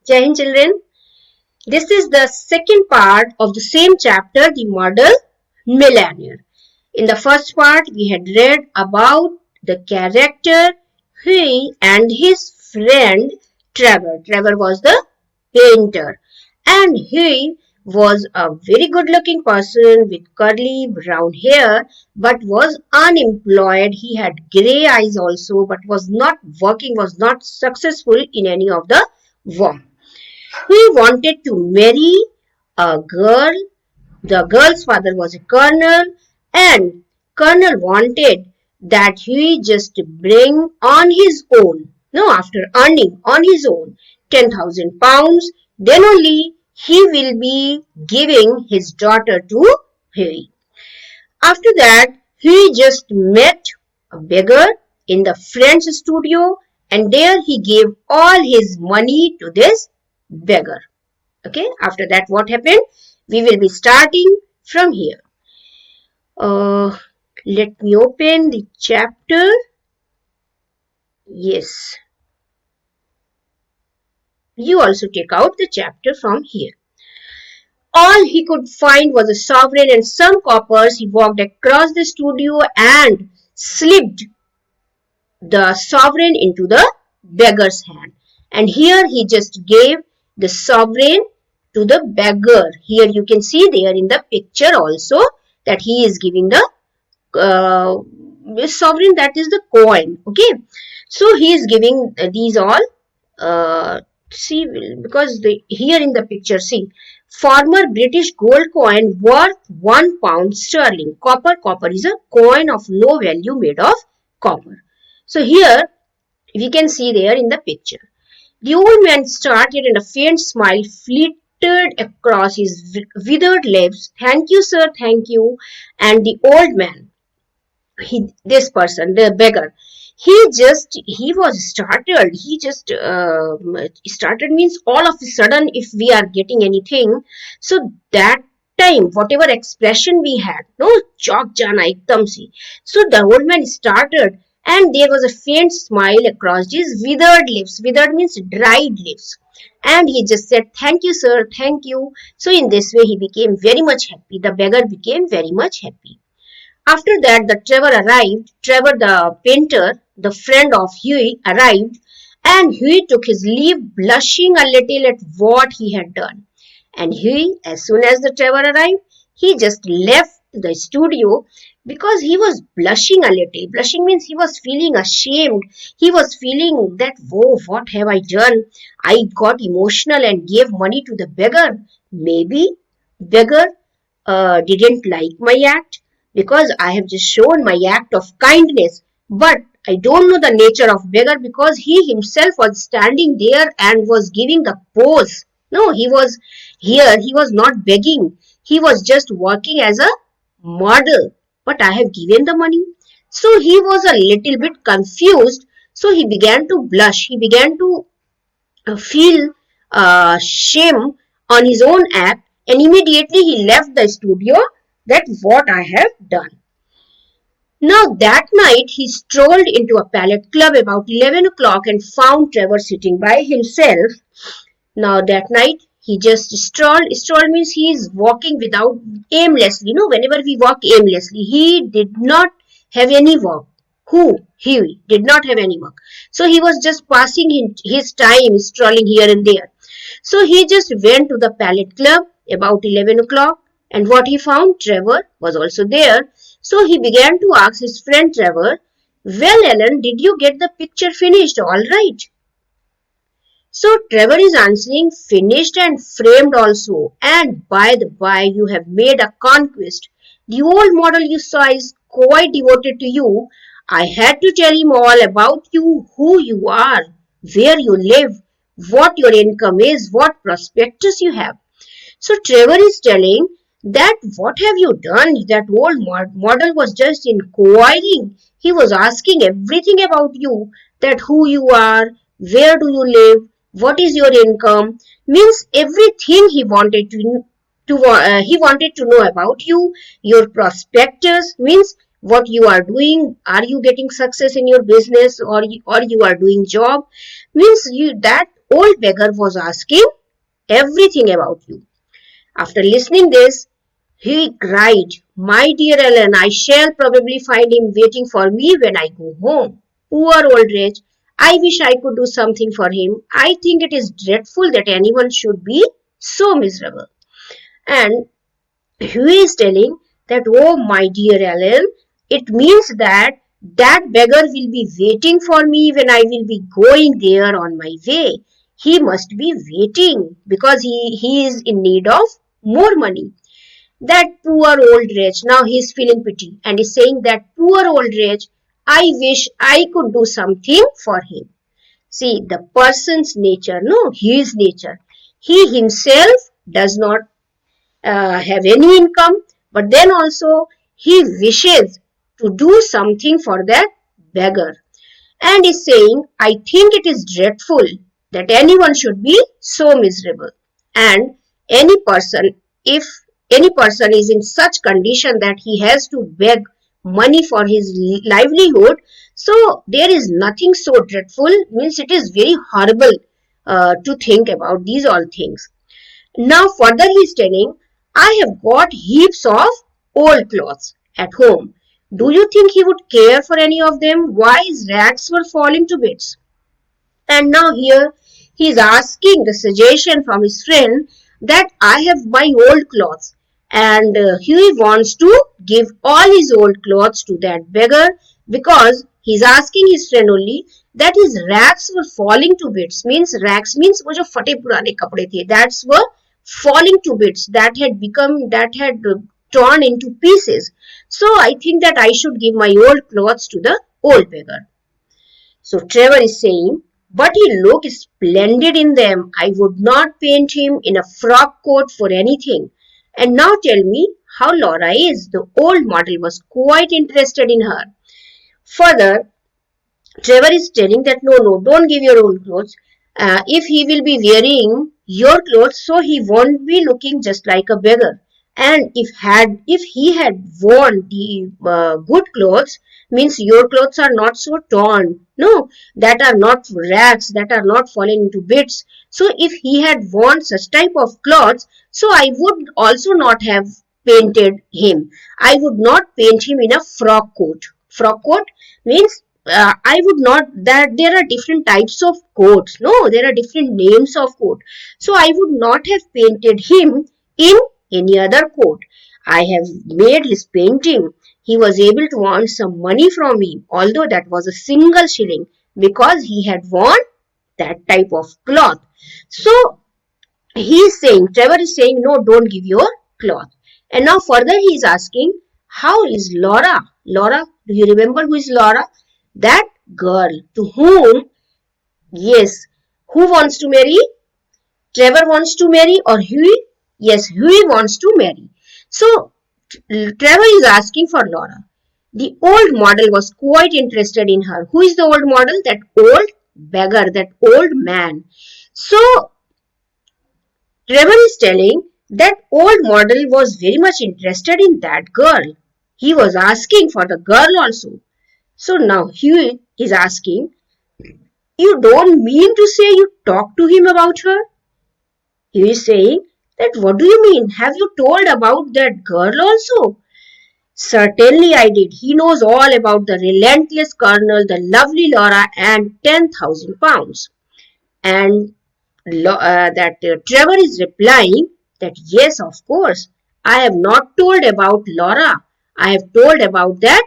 Jai Hind, children. This is the second part of the same chapter, the model Millionaire. In the first part, we had read about the character Huey and his friend Trevor. Trevor was the painter, and Huey was a very good looking person with curly brown hair but was unemployed. He had grey eyes also but was not working, was not successful in any of the work. He wanted to marry a girl. The girl's father was a colonel, and colonel wanted that he just bring on his own. No, after earning on his own 10,000 pounds, then only he will be giving his daughter to Huey. After that, he just met a beggar in the French studio, and there he gave all his money to this beggar. Okay, after that, what happened? We will be starting from here. Uh, Let me open the chapter. Yes, you also take out the chapter from here. All he could find was a sovereign and some coppers. He walked across the studio and slipped the sovereign into the beggar's hand. And here he just gave the sovereign to the beggar. Here you can see there in the picture also that he is giving the sovereign, that is the coin. Okay, so he is giving these all. See, because here in the picture, see, former British gold coin worth £1 sterling. Copper is a coin of no value made of copper. So here we can see there in the picture. The old man started and a faint smile flitted across his withered lips. Thank you, sir, thank you. And the old man, this person, the beggar, he was startled. He just started means all of a sudden if we are getting anything. So that time, whatever expression we had, no, chok jana ekdam si. So the old man started and there was a faint smile across his withered lips. Withered means dried lips. And he just said, thank you, sir, thank you. So in this way, he became very much happy. The beggar became very much happy. After that, the Trevor arrived. Trevor, the painter, the friend of Huey, arrived, and Huey took his leave, blushing a little at what he had done. And Huey, as soon as the Trevor arrived, he just left the studio because he was blushing a little. Blushing means he was feeling ashamed. He was feeling that, whoa, what have I done? I got emotional and gave money to the beggar. Maybe beggar didn't like my act because I have just shown my act of kindness. But I don't know the nature of beggar because he himself was standing there and was giving the pose. No, he was here. He was not begging. He was just working as a model. But I have given the money. So he was a little bit confused. So he began to blush. He began to feel shame on his own act, and immediately he left the studio. That's what I have done. Now that night he strolled into a pallet club about 11 o'clock and found Trevor sitting by himself. Now that night he just strolled. Stroll means he is walking without aimlessly. You know, whenever we walk aimlessly, he did not have any work. Who? He did not have any work. So he was just passing his time strolling here and there. So he just went to the pallet club about 11 o'clock, and what he found, Trevor was also there. So he began to ask his friend Trevor, well, Ellen, did you get the picture finished all right? So Trevor is answering, finished and framed also. And by the by, you have made a conquest. The old model you saw is quite devoted to you. I had to tell him all about you, who you are, where you live, what your income is, what prospectus you have. So Trevor is telling that what have you done? That old model was just inquiring. He was asking everything about you, that who you are, where do you live, what is your income, means everything he wanted he wanted to know about you, your prospectus means what you are doing, are you getting success in your business or you are doing job, means that old beggar was asking everything about you. After listening this, he cried, "My dear Ellen, I shall probably find him waiting for me when I go home. Poor old wretch, I wish I could do something for him. I think it is dreadful that anyone should be so miserable." And Huey is telling that, "Oh, my dear Ellen, it means that that beggar will be waiting for me when I will be going there on my way. He must be waiting because he is in need of more money." That poor old wretch, now he is feeling pity and is saying that poor old wretch, I wish I could do something for him. See, the person's nature, no, his nature. He himself does not have any income, but then also he wishes to do something for that beggar and is saying, I think it is dreadful that anyone should be so miserable. And any person, if any person is in such condition that he has to beg money for his livelihood, so there is nothing so dreadful, means it is very horrible to think about these all things. Now further he is telling, I have got heaps of old clothes at home. Do you think he would care for any of them? Why his rags were falling to bits? And now here he is asking the suggestion from his friend that I have my old clothes, and he wants to give all his old clothes to that beggar because he is asking his friend only that his rags were falling to bits. Means rags means वो जो फटे पुराने कपड़े थे, that's were falling to bits, that had torn into pieces. So I think that I should give my old clothes to the old beggar. So Trevor is saying, but he looked splendid in them. I would not paint him in a frock coat for anything. And now tell me how Laura is. The old model was quite interested in her. Further, Trevor is telling that no, don't give your old clothes. If he will be wearing your clothes, so he won't be looking just like a beggar. And if he had worn the good clothes, means your clothes are not so torn, no, that are not rags, that are not falling into bits. So if he had worn such type of clothes, so I would also not have painted him. I would not paint him in a frock coat. Frock coat means I would not, that there are different types of coats. No, there are different names of coat. So I would not have painted him in any other coat. I have made his painting. He was able to earn some money from me, although that was a single shilling because he had worn that type of cloth. So he is saying, Trevor is saying, no, don't give your cloth. And now further he is asking, how is Laura? Laura, do you remember who is Laura? That girl to whom, yes, who wants to marry? Trevor wants to marry or Huey? Yes, Huey wants to marry. So Trevor is asking for Laura. The old model was quite interested in her. Who is the old model? That old beggar, that old man. So Trevor is telling that old model was very much interested in that girl. He was asking for the girl also. So now Huey is asking, you don't mean to say you talked to him about her? He is saying that what do you mean? Have you told about that girl also? Certainly I did. He knows all about the relentless colonel, the lovely Laura and 10,000 pounds. And Trevor is replying that yes, of course. I have not told about Laura. I have told about that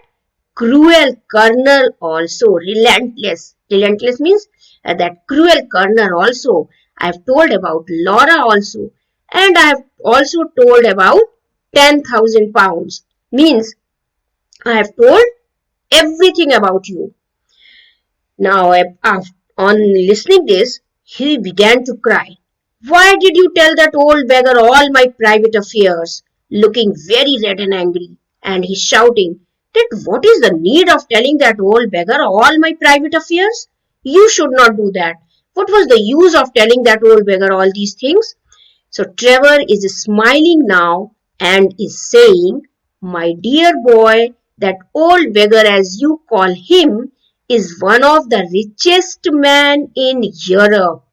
cruel colonel also. Relentless. Relentless means that cruel colonel also. I have told about Laura also. And I have also told about 10,000 pounds. Means I have told everything about you. Now, on listening this, he began to cry. Why did you tell that old beggar all my private affairs? Looking very red and angry, and he's shouting that what is the need of telling that old beggar all my private affairs? You should not do that. What was the use of telling that old beggar all these things? So Trevor is smiling now and is saying, my dear boy, that old beggar as you call him is one of the richest men in Europe.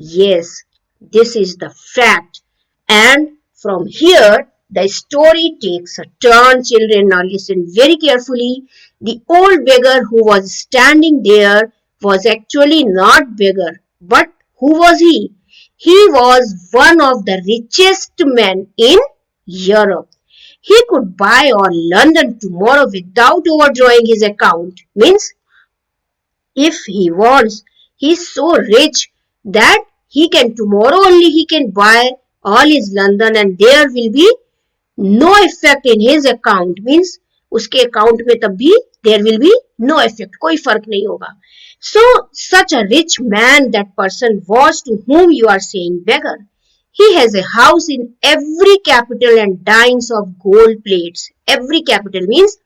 Yes, this is the fact. And from here, the story takes a turn. Children, now listen very carefully. The old beggar who was standing there was actually not beggar. But who was he? He was one of the richest men in Europe. He could buy all London tomorrow without overdrawing his account. Means if he wants, he's so rich that he can tomorrow only he can buy all his London and there will be no effect in his account. Means उसके account में तब भी there will be no effect, कोई फर्क नहीं होगा. So such a rich man that person was to whom you are saying beggar. He has a house in every capital and dines of gold plates. Every capital means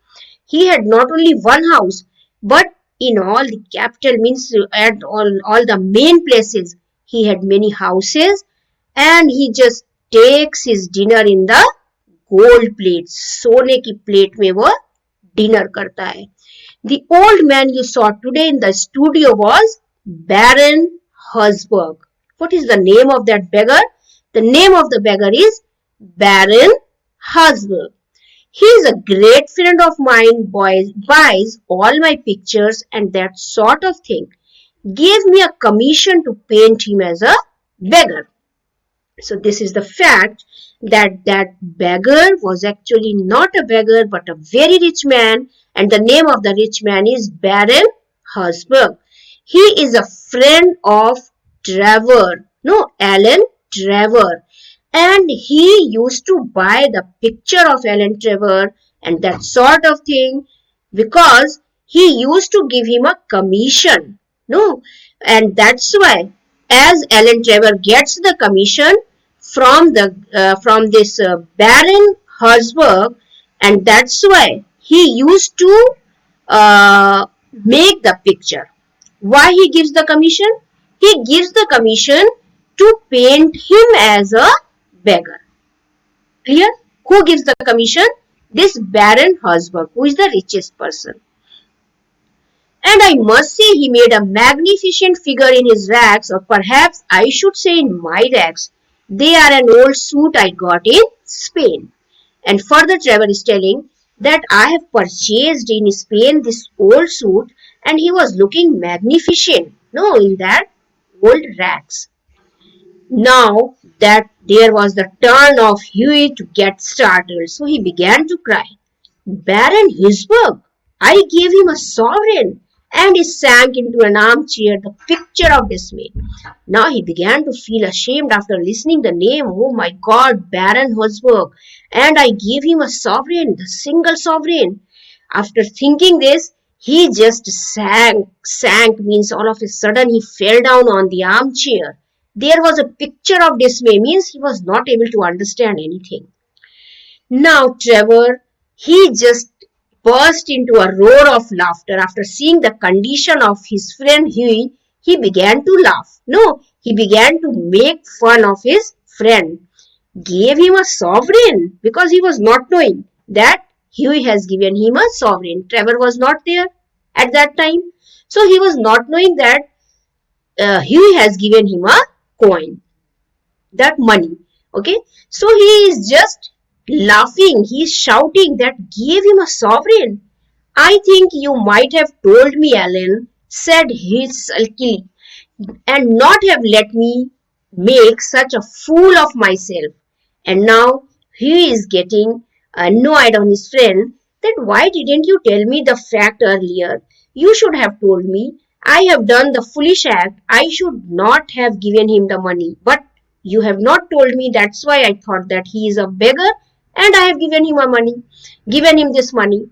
he had not only one house, but in all the capital means at all the main places, he had many houses and he just takes his dinner in the gold plates. सोने की plate में वो dinner करता है. The old man you saw today in the studio was Baron Herzberg. What is the name of that beggar? The name of the beggar is Baron Herzberg. He is a great friend of mine, buys all my pictures and that sort of thing. Gave me a commission to paint him as a beggar. So this is the fact that that beggar was actually not a beggar but a very rich man, and the name of the rich man is Baron Herzberg. He is a friend of Trevor, no, Alan Trevor, and he used to buy the picture of Alan Trevor and that sort of thing because he used to give him a commission, no, and that's why as Alan Trevor gets the commission from this Baron Herzberg, and that's why he used to make the picture. Why he gives the commission? He gives the commission to paint him as a beggar. Clear? Who gives the commission? This Baron Herzberg, who is the richest person. And I must say he made a magnificent figure in his rags, or perhaps I should say in my rags. They are an old suit I got in Spain. And further Trevor is telling that I have purchased in Spain this old suit and he was looking magnificent, no, in that old rags. Now that there was the turn of Huey to get startled, so he began to cry. Baron Herzberg, I gave him a sovereign, and he sank into an armchair, the picture of dismay. Now he began to feel ashamed after listening the name. Oh my God, Baron Herzberg, and I gave him a sovereign, the single sovereign. After thinking this, he just sank means all of a sudden he fell down on the armchair. There was a picture of dismay, means he was not able to understand anything. Now Trevor, he just burst into a roar of laughter. After seeing the condition of his friend Huey, he began to laugh. No, he began to make fun of his friend. Gave him a sovereign because he was not knowing that Huey has given him a sovereign. Trevor was not there at that time. So he was not knowing that Huey has given him a coin, that money. Okay, so he is just laughing, he is shouting that gave him a sovereign. I think you might have told me, Alan, said he sulkily, and not have let me make such a fool of myself. And now he is getting annoyed on his friend that why didn't you tell me the fact earlier? You should have told me. I have done the foolish act. I should not have given him the money. But you have not told me. That's why I thought that he is a beggar and I have given him given him this money.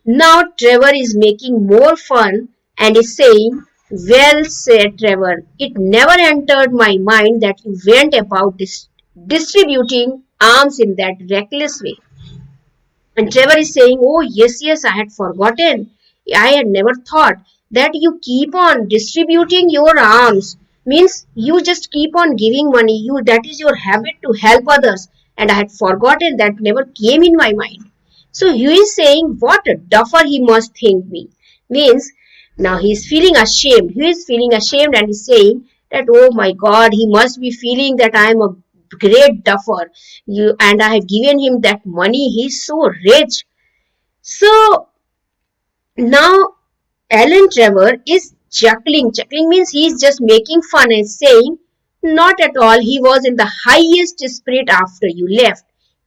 Now Trevor is making more fun and is saying, well said Trevor, it never entered my mind that you went about distributing alms in that reckless way. And Trevor is saying, oh yes, I had forgotten. I had never thought that you keep on distributing your alms. Means you just keep on giving money. That is your habit to help others. And I had forgotten, that never came in my mind. So he is saying, what a duffer he must think me. Means now he is feeling ashamed. He is feeling ashamed and is saying that, oh my God, he must be feeling that I am a great duffer. And I have given him that money. He's so rich. So now Alan Trevor is chuckling. Chuckling means he's just making fun and saying, not at all. He was in the highest spirit after you left.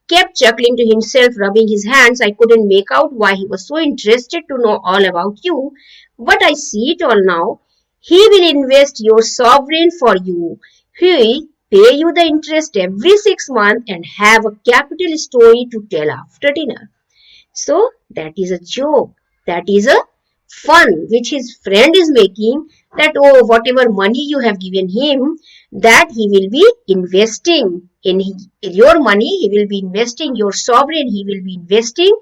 Kept chuckling to himself, rubbing his hands. I couldn't make out why he was so interested to know all about you. But I see it all now. He will invest your sovereign for you. He'll pay you the interest every 6 months and have a capital story to tell after dinner. So that is a joke. That is a fun which his friend is making, that, oh, whatever money you have given him, that he will be investing in your money. He will be investing your sovereign. He will be investing,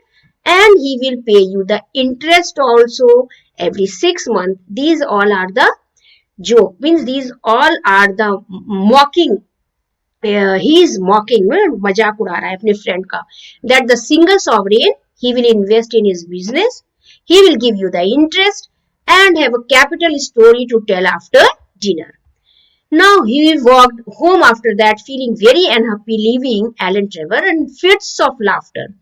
and he will pay you the interest also every 6 months. These all are the joke. Means these all are the mocking. He is mocking, मजाक उड़ा रहा है अपने friend का, that the single sovereign, he will invest in his business, he will give you the interest and have a capital story to tell after dinner. Now he walked home after that feeling very unhappy, leaving Alan Trevor in fits of laughter.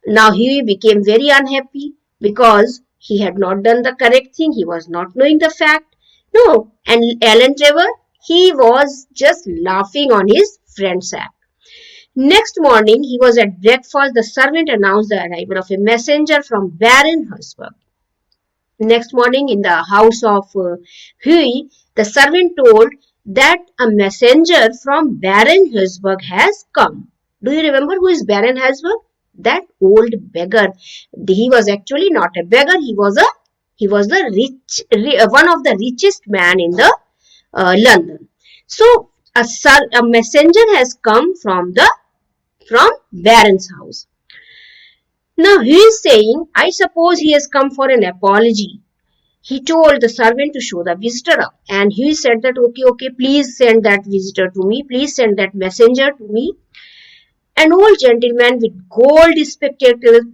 Now he became very unhappy because he had not done the correct thing. He was not knowing the fact. No, and Alan Trevor, he was just laughing on his friend's act. Next morning, he was at breakfast. The servant announced the arrival of a messenger from Baron Herzberg. Next morning, in the house of Huey, the servant told that a messenger from Baron Herzberg has come. Do you remember who is Baron Herzberg? That old beggar. He was actually not a beggar. He was the one of the richest man in the London. So a messenger has come from Baron's house. Now he is saying, I suppose he has come for an apology. He told the servant to show the visitor up, and he said that, okay, please send that visitor to me. Please send that messenger to me. An old gentleman with gold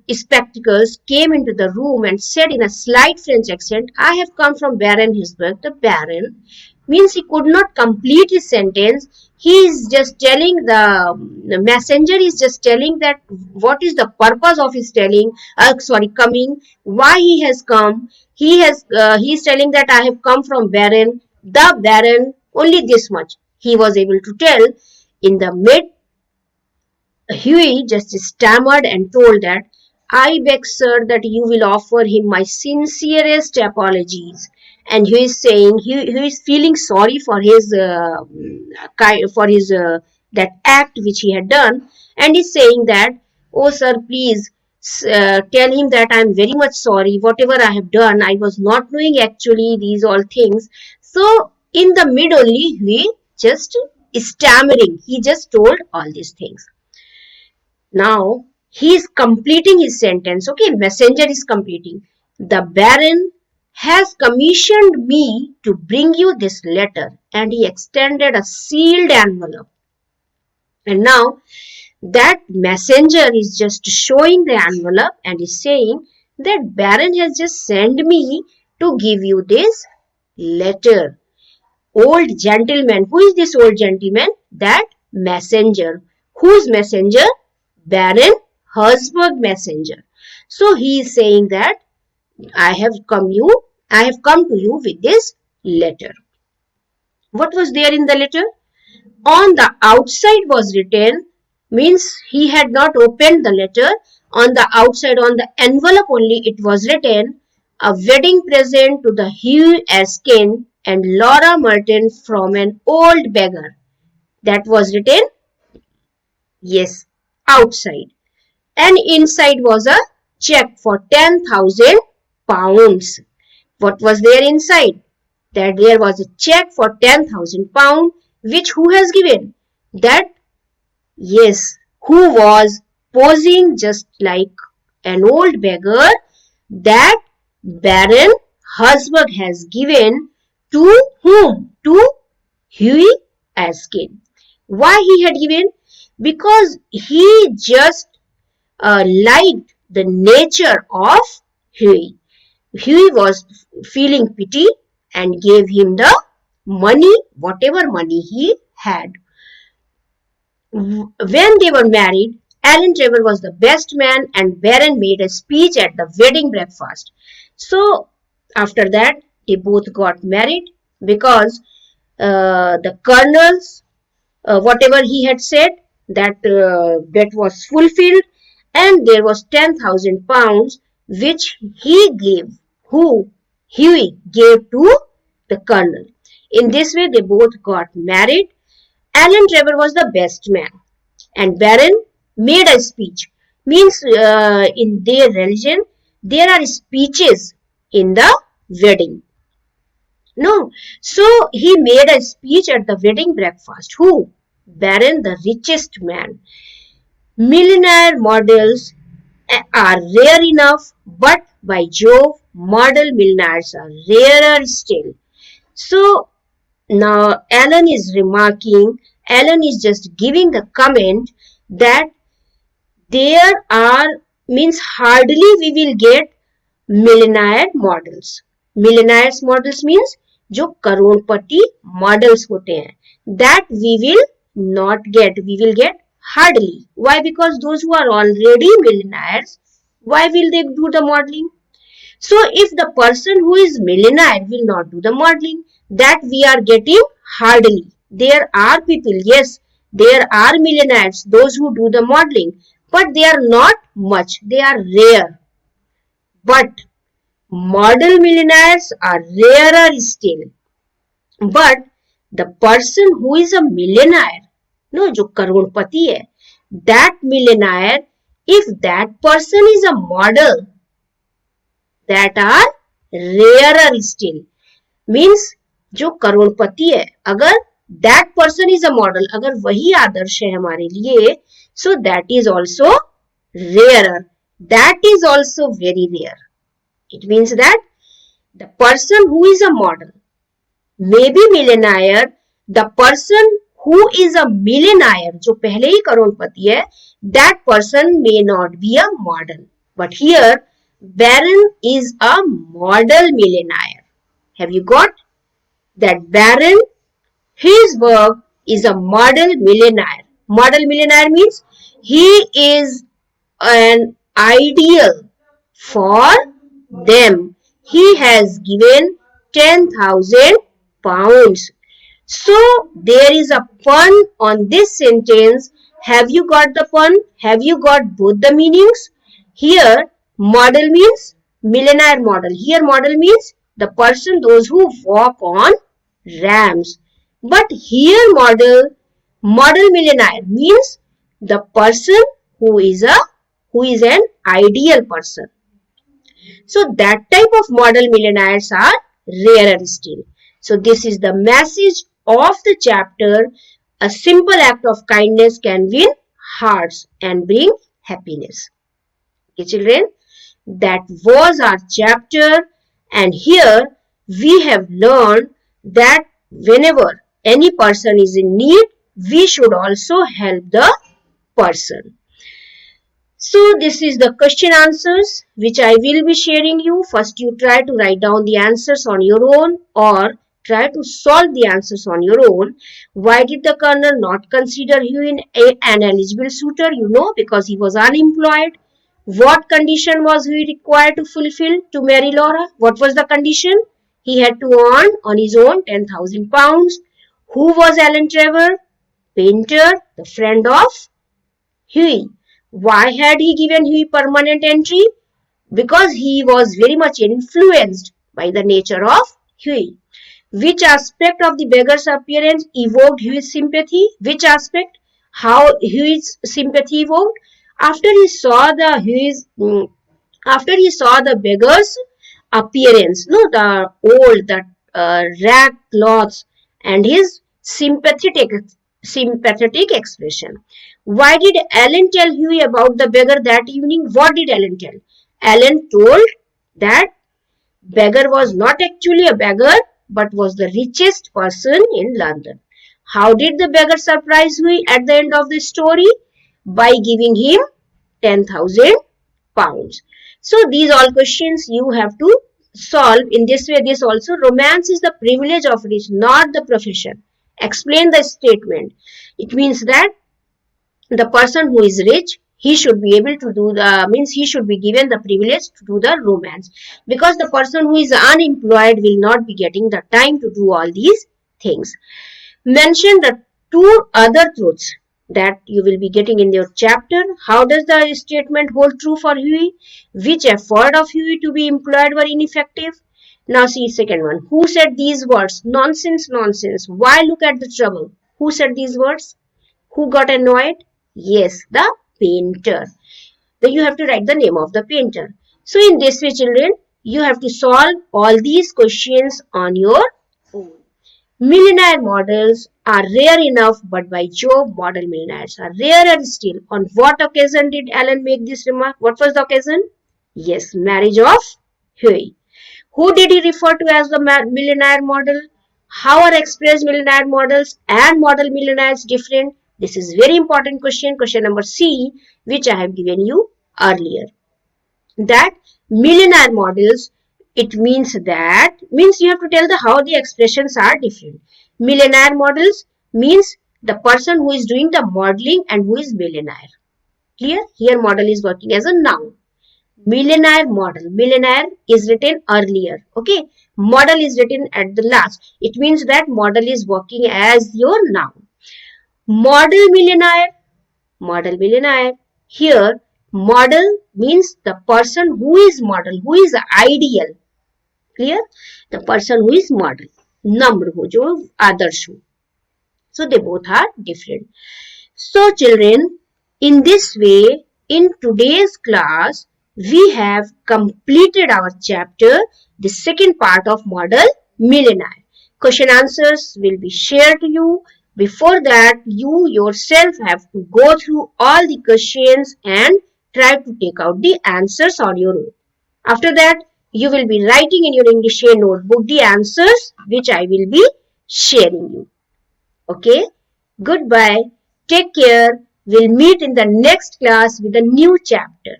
spectacles came into the room and said in a slight French accent, I have come from Baron Herzberg. The Baron means he could not complete his sentence. He is just telling the messenger is just telling that what is the purpose of his coming, why he has come. He is telling that I have come from Baron, the Baron, only this much he was able to tell. In the mid, Huey just stammered and told that, I beg, sir, that you will offer him my sincerest apologies. And he is saying he is feeling sorry for his that act which he had done, and is saying that, oh sir, please tell him that I am very much sorry. Whatever I have done, I was not knowing actually these all things. So in the mid only, he just stammering. He just told all these things. Now he is completing his sentence. Okay, messenger is completing. The Baron has commissioned me to bring you this letter, and he extended a sealed envelope. And now that messenger is just showing the envelope and is saying that Baron has just sent me to give you this letter. Old gentleman. Who is this old gentleman? That messenger. Whose messenger? Baron Herzberg messenger. So he is saying that I have come to you with this letter. What was there in the letter? On the outside was written, means he had not opened the letter. On the outside, on the envelope only, it was written, a wedding present to the Hugh Erskine and Laura Merton from an old beggar. That was written, yes, outside. And inside was a check for 10,000 pounds. What was there inside? That there was a check for 10,000 pounds, which who has given? That, yes, who was posing just like an old beggar, that Baron Herzberg has given to whom? To Huey Erskine. Why he had given? Because he just liked the nature of Huey. Huey was feeling pity and gave him the money, whatever money he had. When they were married, Alan Trevor was the best man and Baron made a speech at the wedding breakfast. So after that, they both got married because the colonel's whatever he had said, that was fulfilled, and there was 10,000 pounds which he gave, who Huey gave to the colonel. In this way, they both got married. Alan Trevor was the best man, and Baron made a speech. Means in their religion, there are speeches in the wedding. No. So he made a speech at the wedding breakfast. Who? Baron, the richest man. Millionaire models are rare enough, but by Jove, model millionaires are rarer still. So now Alan is remarking, Alan is just giving the comment that there are, means hardly we will get millionaire models. Millionaires models means जो करोड़पति models होते हैं, that we will not get, we will get hardly. Why? Because those who are already millionaires, why will they do the modeling? So if the person who is millionaire will not do the modeling, that we are getting hardly. There are people, yes, there are millionaires, those who do the modeling, but they are not much, they are rare. But model millionaires are rarer still. But the person who is a millionaire, no, जो करोड़पति है, that millionaire, if that person is a model, that are rarer still. Means जो करोड़पति है, अगर that person is a model, अगर वही आदर्श है हमारे लिए, so that is also rarer. That is also very rare. It means that the person who is a model may be millionaire, the person who is a millionaire, जो पहले ही करोड़पति है, that person may not be a model. But here, Baron is a model millionaire. Have you got? That Baron, his work is a model millionaire. Model millionaire means he is an ideal for them. He has given 10,000 pounds. So there is a pun on this sentence. Have you got the pun? Have you got both the meanings? Here model means millionaire model. Here model means the person, those who walk on ramps. But here model millionaire means the person who is an ideal person. So that type of model millionaires are rarer still. So this is the message of the chapter. A simple act of kindness can win hearts and bring happiness. Okay, children, that was our chapter, and here we have learned that whenever any person is in need, we should also help the person. So this is the question answers which I will be sharing you. First you try to write down the answers on your own or try to solve the answers on your own. Why did the colonel not consider Huey an eligible suitor? You know, because he was unemployed. What condition was he required to fulfill to marry Laura? What was the condition? He had to earn on his own 10,000 pounds. Who was Alan Trevor? Painter, the friend of Huey. Why had he given Huey permanent entry? Because he was very much influenced by the nature of Huey. Which aspect of the beggar's appearance evoked Huey's sympathy? Which aspect? How Huey's sympathy evoked? After he saw the beggar's appearance, no, the old, the rag clothes, and his sympathetic expression. Why did Alan tell Huey about the beggar that evening? What did Alan tell? Alan told that beggar was not actually a beggar, but was the richest person in London. How did the beggar surprise Huey at the end of the story? By giving him 10,000 pounds. So these all questions you have to solve in this way. This also, romance is the privilege of rich, not the profession. Explain the statement. It means that the person who is rich, he should be able to do the, means he should be given the privilege to do the romance, because the person who is unemployed will not be getting the time to do all these things. Mention the two other truths that you will be getting in your chapter. How does the statement hold true for Huey? Which effort of Huey to be employed were ineffective? Now see second one. Who said these words? Nonsense, nonsense. Why look at the trouble? Who said these words? Who got annoyed? Yes, the painter. Then you have to write the name of the painter. So in this way, children, you have to solve all these questions on your own. Millionaire models are rare enough, but by Jove, model millionaires are rarer still. On what occasion did Alan make this remark? What was the occasion? Yes, marriage of Huey. Who did he refer to as the millionaire model? How are expressed millionaire models and model millionaires different? This is very important question, question number C, which I have given you earlier. That millionaire models, it means that, means you have to tell the how the expressions are different. Millionaire models means the person who is doing the modeling and who is millionaire. Clear? Here model is working as a noun. Millionaire model. Millionaire is written earlier. Okay. Model is written at the last. It means that model is working as your noun. Model millionaire. Model millionaire. Here, model means the person who is model, who is ideal. Clear? The person who is model. Number ho, jo adarsh ho. So they both are different. So children, in this way, in today's class, we have completed our chapter, the second part of model millionaire. Question answers will be shared to you. Before that, you yourself have to go through all the questions and try to take out the answers on your own. After that, you will be writing in your English notebook the answers which I will be sharing you. Okay? Goodbye. Take care. We'll meet in the next class with a new chapter.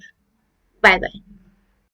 Bye bye.